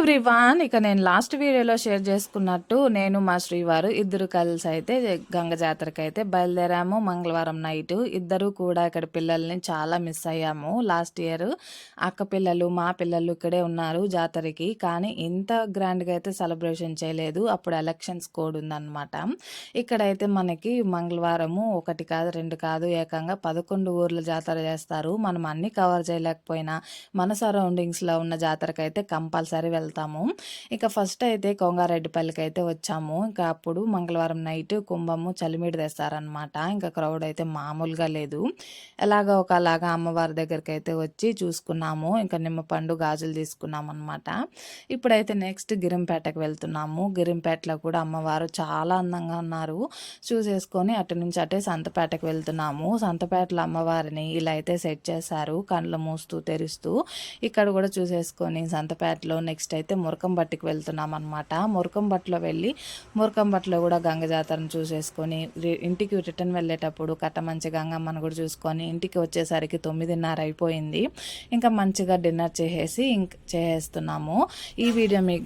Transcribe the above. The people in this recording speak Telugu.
ఎవ్రీవాన్ ఇక నేను లాస్ట్ వీడియోలో షేర్ చేసుకున్నట్టు నేను మా శ్రీవారు ఇద్దరు కలిసి అయితే గంగ జాతరకి అయితే బయలుదేరాము. మంగళవారం నైట్ ఇద్దరు కూడా ఇక్కడ పిల్లల్ని చాలా మిస్ అయ్యాము. లాస్ట్ ఇయర్ అక్క పిల్లలు మా పిల్లలు ఇక్కడే ఉన్నారు జాతరకి, కానీ ఇంత గ్రాండ్గా అయితే సెలబ్రేషన్ చేయలేదు. అప్పుడు ఎలక్షన్స్ కోడ్ ఉందన్నమాట. ఇక్కడైతే మనకి మంగళవారము ఒకటి కాదు రెండు కాదు ఏకంగా 11 ఊర్ల జాతర చేస్తారు. మనం అన్ని కవర్ చేయలేకపోయినా మన సరౌండింగ్స్లో ఉన్న జాతరకి అయితే కంపల్సరీ వెళ్తాము. ఇక ఫస్ట్ అయితే కొంగారెడ్డిపల్లికి అయితే వచ్చాము. ఇంకా అప్పుడు మంగళవారం నైట్ కుంభము చలిమిడి తెస్తారనమాట. ఇంకా క్రౌడ్ అయితే మామూలుగా లేదు. ఎలాగో ఒకలాగా అమ్మవారి దగ్గరికి అయితే వచ్చి చూసుకున్నాము. ఇంకా నిమ్మపండు గాజులు తీసుకున్నాం అనమాట. ఇప్పుడైతే నెక్స్ట్ గిరింపేటకు వెళ్తున్నాము. గిరింపేటలో కూడా అమ్మవారు చాలా అందంగా ఉన్నారు. చూసేసుకొని అటు నుంచి అటే సంతపేటకు వెళ్తున్నాము. సంతపేటలో అమ్మవారిని ఇలా అయితే సెట్ చేశారు, కళ్ళు మూస్తూ తెరుస్తూ. ఇక్కడ కూడా చూసేసుకొని సంతపేటలో నెక్స్ట్ అయితే మురకంబట్టికి వెళ్తున్నాం అనమాట. మురకంబట్టిలో వెళ్ళి మురకంబట్టిలో కూడా గంగ జాతరను చూసేసుకొని ఇంటికి రిటర్న్ వెళ్ళేటప్పుడు కట్టమంచి గంగమ్మను కూడా చూసుకొని ఇంటికి వచ్చేసరికి 9:30 అయిపోయింది. ఇంకా మంచిగా డిన్నర్ చేసేసి చేసేస్తున్నాము. ఈ వీడియో మీకు